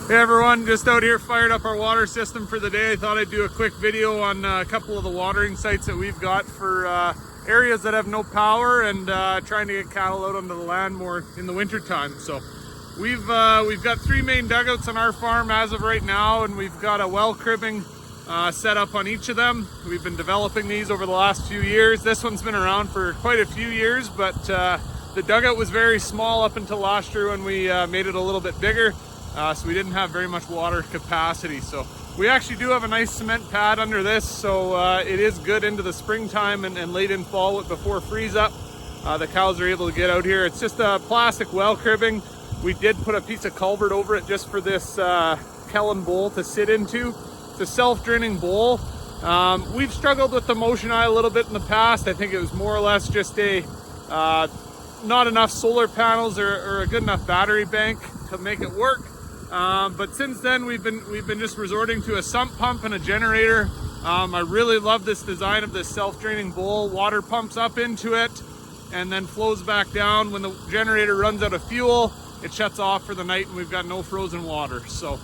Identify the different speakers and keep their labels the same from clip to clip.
Speaker 1: Hey everyone, just out here fired up our water system for the day. I thought I'd do a quick video on a couple of the watering sites that we've got for areas that have no power and trying to get cattle out onto the land more in the winter time. So we've got 3 main dugouts on our farm as of right now, and we've got a well cribbing set up on each of them. We've been developing these over the last few years. This one's been around for quite a few years, but the dugout was very small up until last year when we made it a little bit bigger. So we didn't have very much water capacity. So we actually do have a nice cement pad under this, so it is good into the springtime and late in fall before freeze up. The cows are able to get out here. It's just a plastic well cribbing. We did put a piece of culvert over it just for this 𝙬𝙤𝙣𝙧 bowl to sit into. It's a self-draining bowl. We've struggled with the _𝙬𝙗 a little bit in the past. I think it was more or less just a not enough solar panels or a good enough battery bank to make it work. But since then we've been just resorting to a sump pump and a generator. I really love this design of this self-draining bowl. Water pumps up into it and then flows back down. When the generator runs out of fuel, it shuts off for the night and we've got no frozen water. So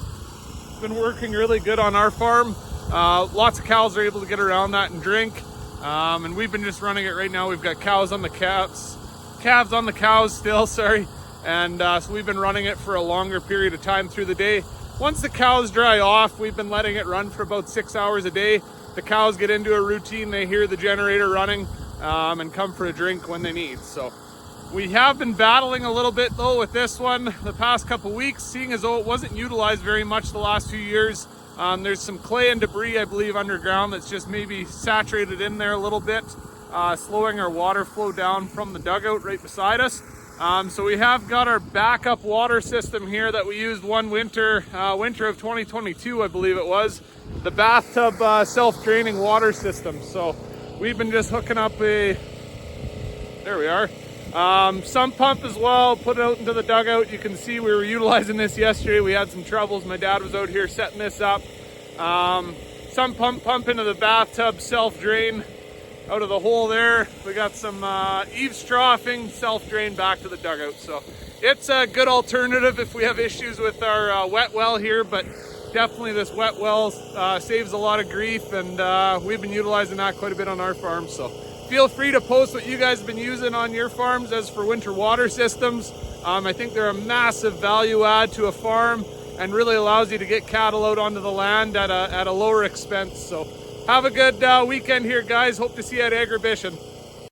Speaker 1: it's been working really good on our farm. Lots of cows are able to get around that and drink. And we've been just running it right now. We've got calves on the calves on the cows still, sorry. And so we've been running it for a longer period of time through the day. Once the cows dry off, we've been letting it run for about 6 hours a day. The cows get into a routine, they hear the generator running and come for a drink when they need. So we have been battling a little bit though with this one the past couple weeks, seeing as though it wasn't utilized very much the last few years. There's some clay and debris, I believe, underground that's just maybe saturated in there a little bit, slowing our water flow down from the dugout right beside us. So we have got our backup water system here that we used one winter, winter of 2022, I believe it was, the bathtub self-draining water system. So we've been just hooking up there we are, sump pump as well, put it out into the dugout. You can see we were utilizing this yesterday. We had some troubles. My dad was out here setting this up. Sump pump into the bathtub, self-drain out of the hole there. We got some eaves troughing, self-drain back to the dugout. So it's a good alternative if we have issues with our wet well here, but definitely this wet well saves a lot of grief, and we've been utilizing that quite a bit on our farm. So feel free to post what you guys have been using on your farms as for winter water systems. I think they're a massive value add to a farm and really allows you to get cattle out onto the land at a lower expense. So have a good weekend here, guys. Hope to see you at 𝙬𝙤𝙣𝙧𝙚.